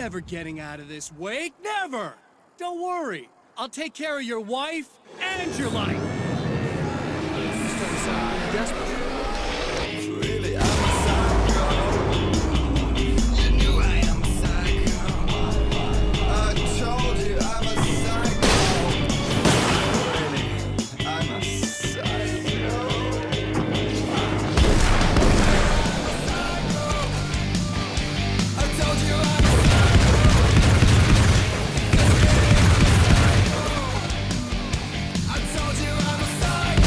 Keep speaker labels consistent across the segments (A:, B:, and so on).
A: never getting out of this wake, never! Don't worry, I'll take care of your wife and your life! You started sounding desperate.
B: Really, I'm a psycho. You knew I am a psycho. I told you I'm a psycho. Really, I'm a psycho. I told you I'm a I told you I'm a psycho.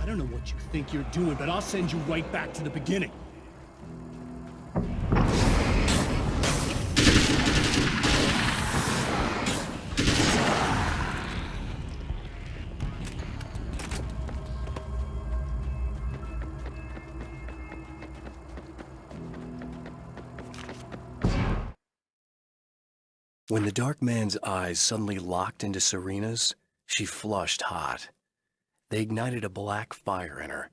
A: I don't know what you think you're doing, but I'll send you right back to the beginning.
C: When the dark man's eyes suddenly locked into Serena's, she flushed hot. They ignited a black fire in her.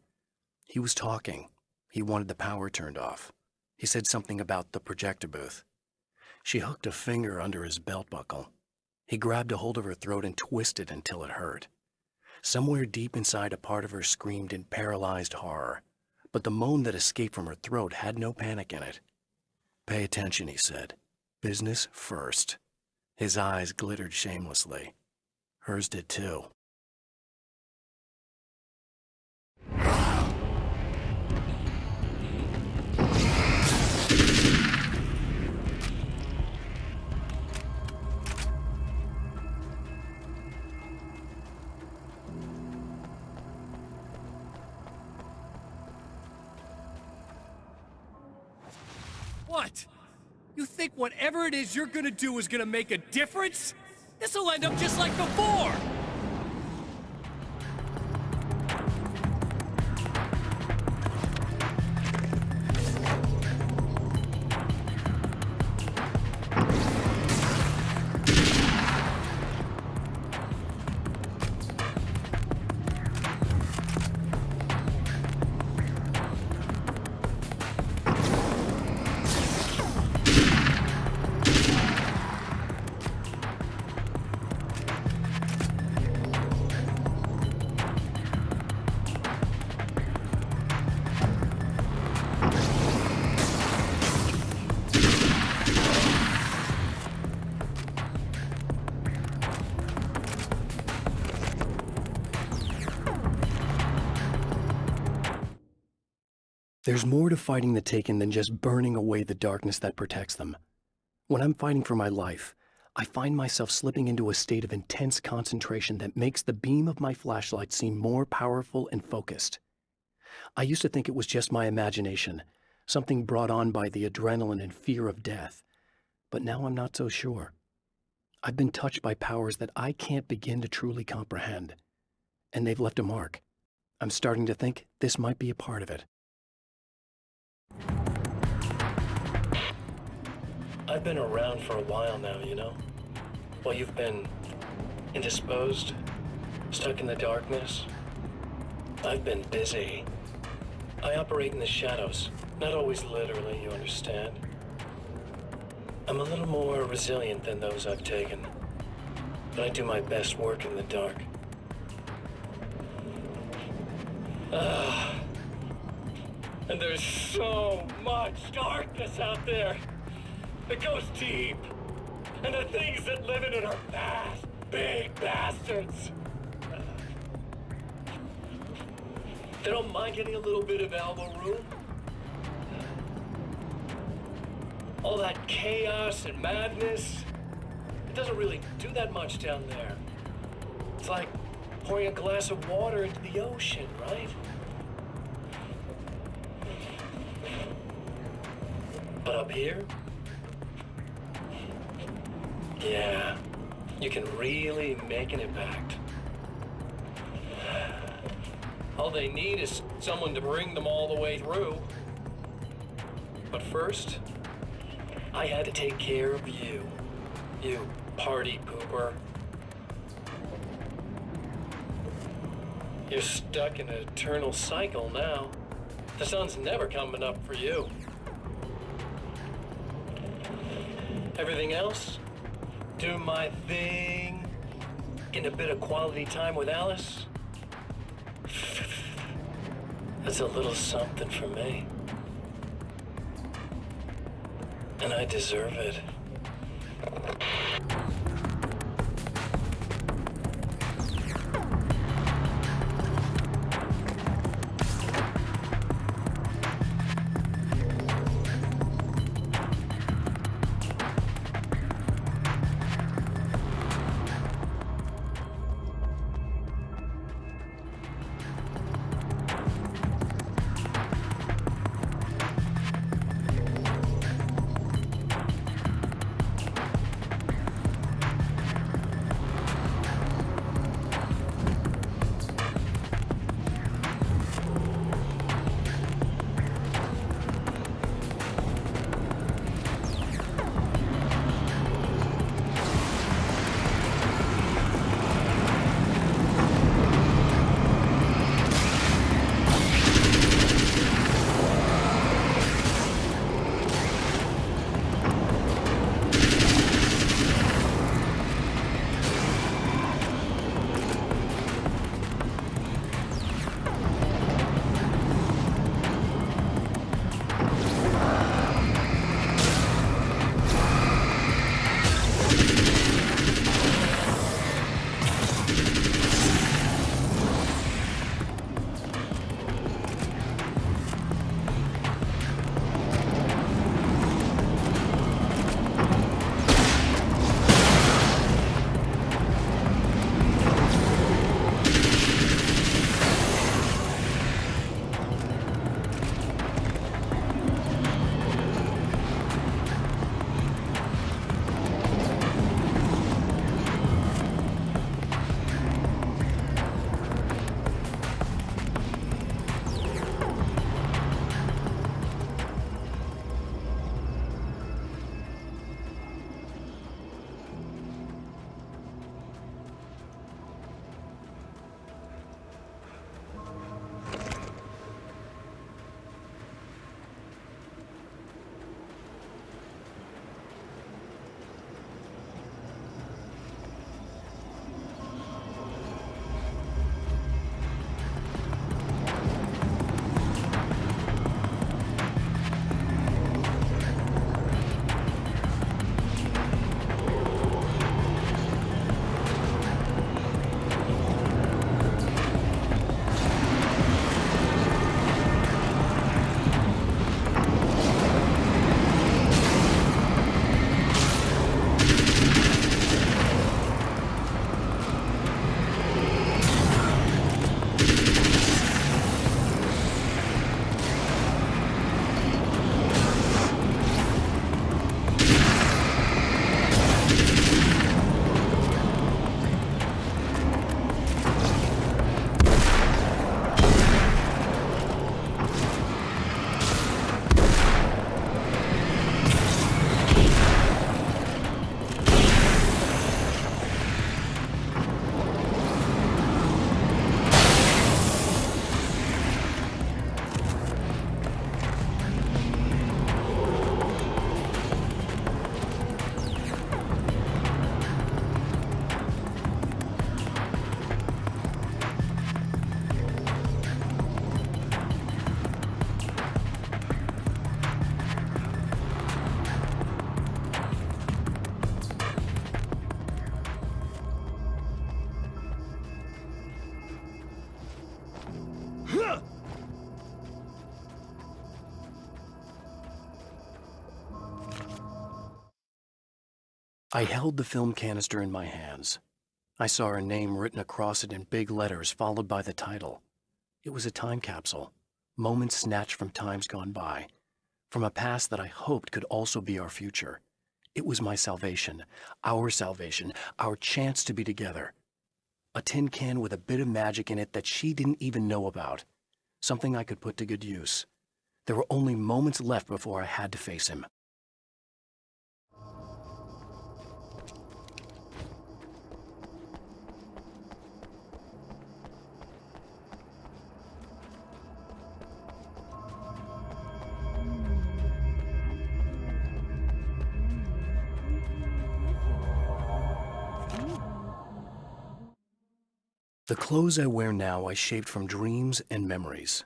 C: He was talking. He wanted the power turned off. He said something about the projector booth. She hooked a finger under his belt buckle. He grabbed a hold of her throat and twisted until it hurt. Somewhere deep inside, a part of her screamed in paralyzed horror, but the moan that escaped from her throat had no panic in it. "Pay attention," he said. "Business first." His eyes glittered shamelessly. Hers did too.
A: What? You think whatever it is you're gonna do is gonna make a difference? This'll end up just like before!
C: There's more to fighting the Taken than just burning away the darkness that protects them. When I'm fighting for my life, I find myself slipping into a state of intense concentration that makes the beam of my flashlight seem more powerful and focused. I used to think it was just my imagination, something brought on by the adrenaline and fear of death, but now I'm not so sure. I've been touched by powers that I can't begin to truly comprehend, and they've left a mark. I'm starting to think this might be a part of it. I've been around for a while now, you know? While you've been indisposed, stuck in the darkness, I've been busy. I operate in the shadows, not always literally, you understand? I'm a little more resilient than those I've taken, but I do my best work in the dark. And there's so much darkness out there. It goes deep. And the things that live in it are vast, big bastards. They don't mind getting a little bit of elbow room. All that chaos and madness, it doesn't really do that much down there. It's like pouring a glass of water into the ocean, right? But up here, yeah, you can really make an impact. All they need is someone to bring them all the way through. But first, I had to take care of you. You party pooper. You're stuck in an eternal cycle now. The sun's never coming up for you. Everything else? Do my thing. Getting a bit of quality time with Alice? That's a little something for me. And I deserve it. I held the film canister in my hands. I saw her name written across it in big letters, followed by the title. It was a time capsule, moments snatched from times gone by, from a past that I hoped could also be our future. It was my salvation, our chance to be together. A tin can with a bit of magic in it that she didn't even know about, something I could put to good use. There were only moments left before I had to face him. The clothes I wear now I shaped from dreams and memories.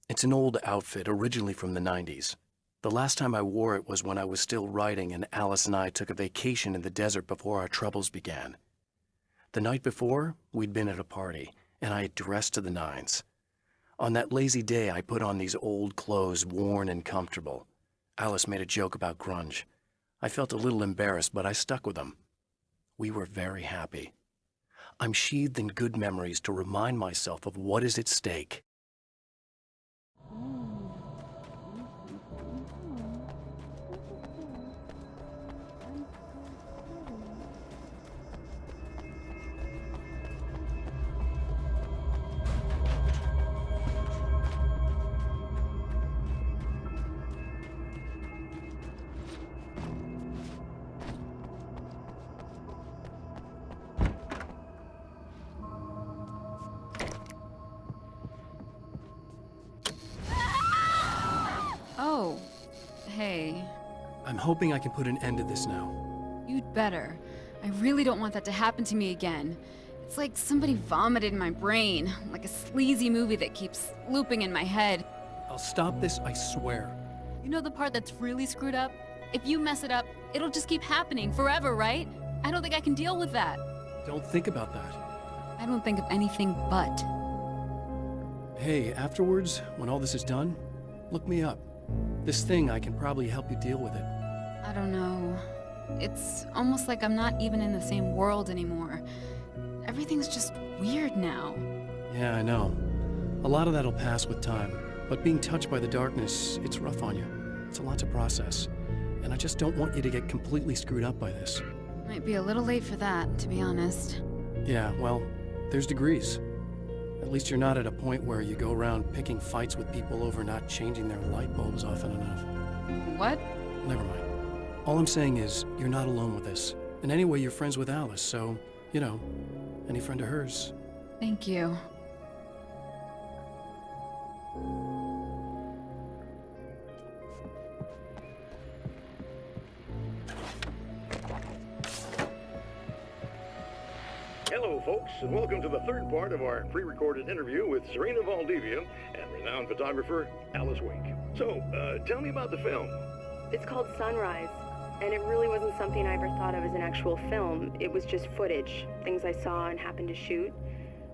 C: It's an old outfit, originally from the 90s. The last time I wore it was when I was still writing and Alice and I took a vacation in the desert before our troubles began. The night before, we'd been at a party, and I had dressed to the nines. On that lazy day, I put on these old clothes, worn and comfortable. Alice made a joke about grunge. I felt a little embarrassed, but I stuck with them. We were very happy. I'm sheathed in good memories to remind myself of what is at stake.
D: Oh, hey.
C: I'm hoping I can put an end to this now.
D: You'd better. I really don't want that to happen to me again. It's like somebody vomited in my brain, like a sleazy movie that keeps looping in my head.
C: I'll stop this, I swear.
D: You know the part that's really screwed up? If you mess it up, it'll just keep happening forever, right? I don't think I can deal with that.
C: Don't think about that.
D: I don't think of anything but.
C: Hey, afterwards, when all this is done, look me up. This thing, I can probably help you deal with it.
D: I don't know. It's almost like I'm not even in the same world anymore. Everything's just weird now.
C: Yeah, I know. A lot of that'll pass with time, but being touched by the darkness, it's rough on you. It's a lot to process, and I just don't want you to get completely screwed up by this.
D: Might be a little late for that, to be honest.
C: Yeah, well, there's degrees. At least you're not at a point where you go around picking fights with people over not changing their light bulbs often enough.
D: What?
C: Never mind. All I'm saying is, you're not alone with this. And anyway, you're friends with Alice, so, you know, any friend of hers.
D: Thank you.
E: Hello, folks, and welcome to the third part of our pre-recorded interview with Serena Valdivia and renowned photographer Alice Wake. So, tell me about the film.
F: It's called Sunrise, and it really wasn't something I ever thought of as an actual film. It was just footage, things I saw and happened to shoot.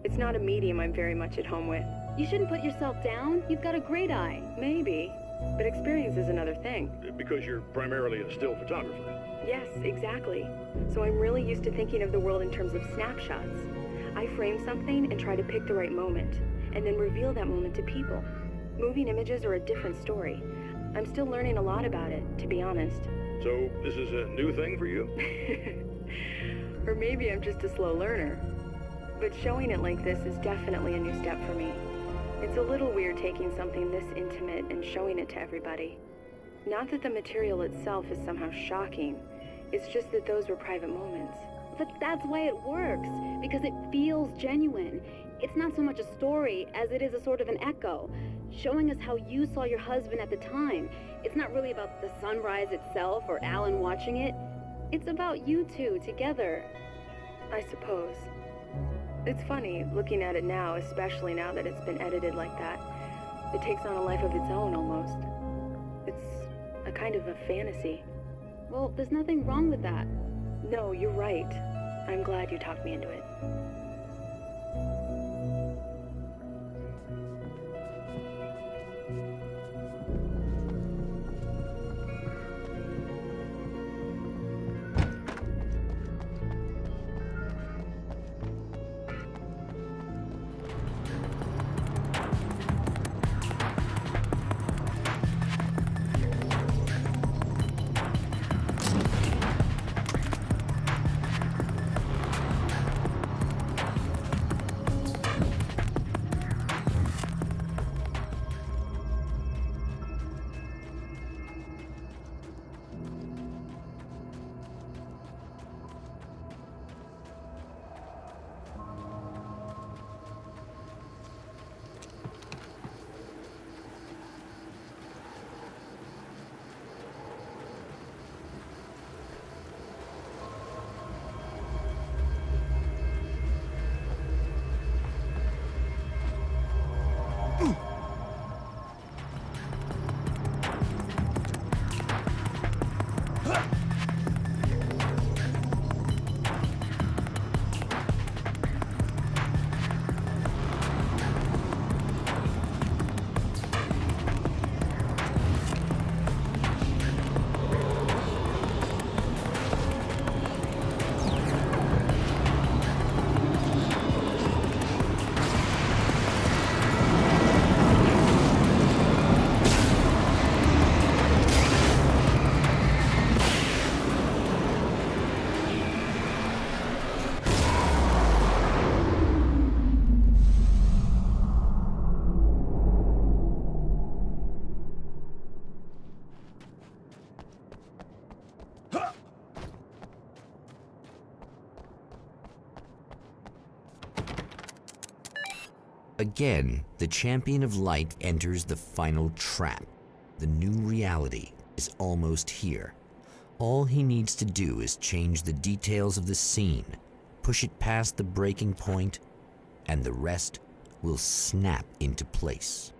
F: It's not a medium I'm very much at home with.
G: You shouldn't put yourself down. You've got a great eye.
F: Maybe, but experience is another thing.
E: Because you're primarily a still photographer.
F: Yes, exactly. So I'm really used to thinking of the world in terms of snapshots. I frame something and try to pick the right moment, and then reveal that moment to people. Moving images are a different story. I'm still learning a lot about it, to be honest.
E: So, this is a new thing for you?
F: Or maybe I'm just a slow learner. But showing it like this is definitely a new step for me. It's a little weird taking something this intimate and showing it to everybody. Not that the material itself is somehow shocking. It's just that those were private moments.
G: But that's why it works, because it feels genuine. It's not so much a story as it is a sort of an echo, showing us how you saw your husband at the time. It's not really about the sunrise itself or Alan watching it. It's about you two together.
F: I suppose. It's funny, looking at it now, especially now that it's been edited like that. It takes on a life of its own, almost. It's a kind of a fantasy.
G: Well, there's nothing wrong with that.
F: No, you're right. I'm glad you talked me into it.
H: Again, the champion of light enters the final trap. The new reality is almost here. All he needs to do is change the details of the scene, push it past the breaking point, and the rest will snap into place.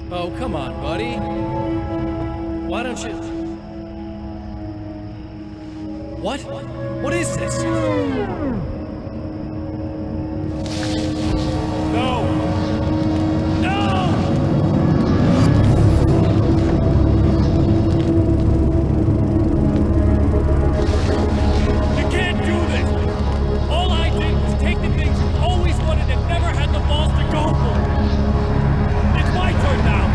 A: Oh, come on, buddy. Why don't you... What? What is this? No! No! You can't do this! All I did was take the things you always wanted and never had the balls to go for. It's my turn now!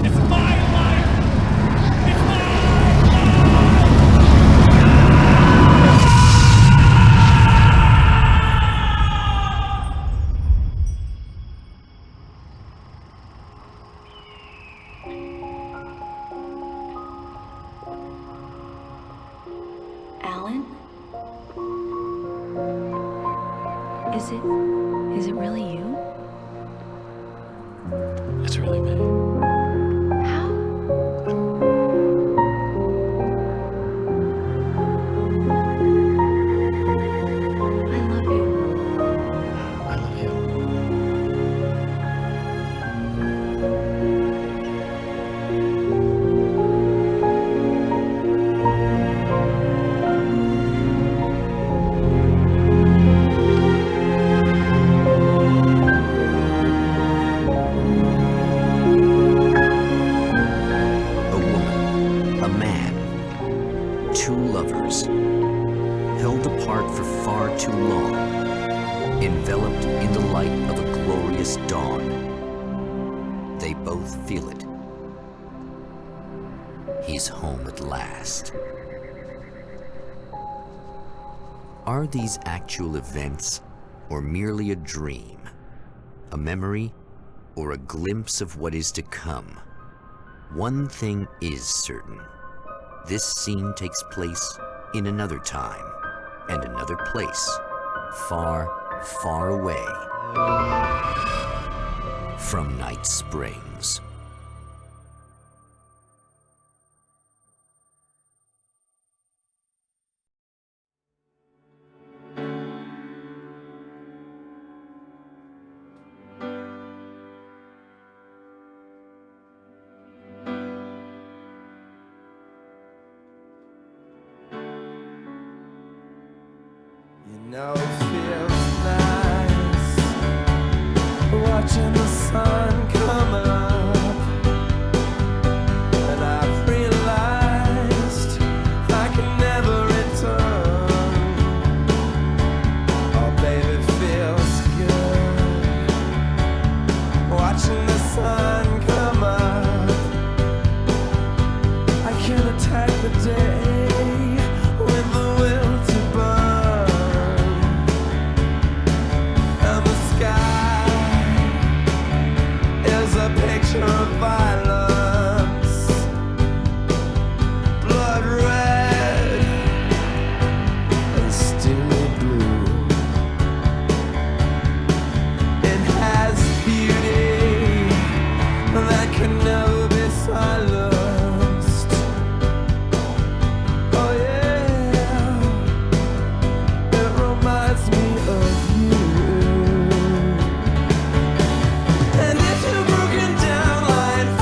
A: It's my life! It's my life!
F: Alan? Is it really you?
C: It's really me.
F: How? I love you.
C: I love you.
H: A woman, a man, two lovers, held apart for far too long, enveloped in the light of a glorious dawn. They both feel it. He's home at last. Are these actual events, or merely a dream? A memory, or a glimpse of what is to come? One thing is certain. This scene takes place in another time and another place, far, far away from Night Springs.
B: You know it feels nice watching the sun come up, and I've realized I can never return. Oh baby, it feels good watching the sun come up. I can attack the day with the will to burn. And the sky is a picture of violence, blood red and steely blue. It has beauty that can never be silenced. Oh yeah, it reminds me of you. And if you're broken down, lying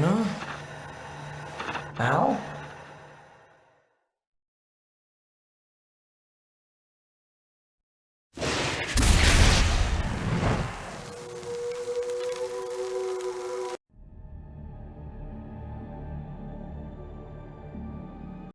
I: No? Al?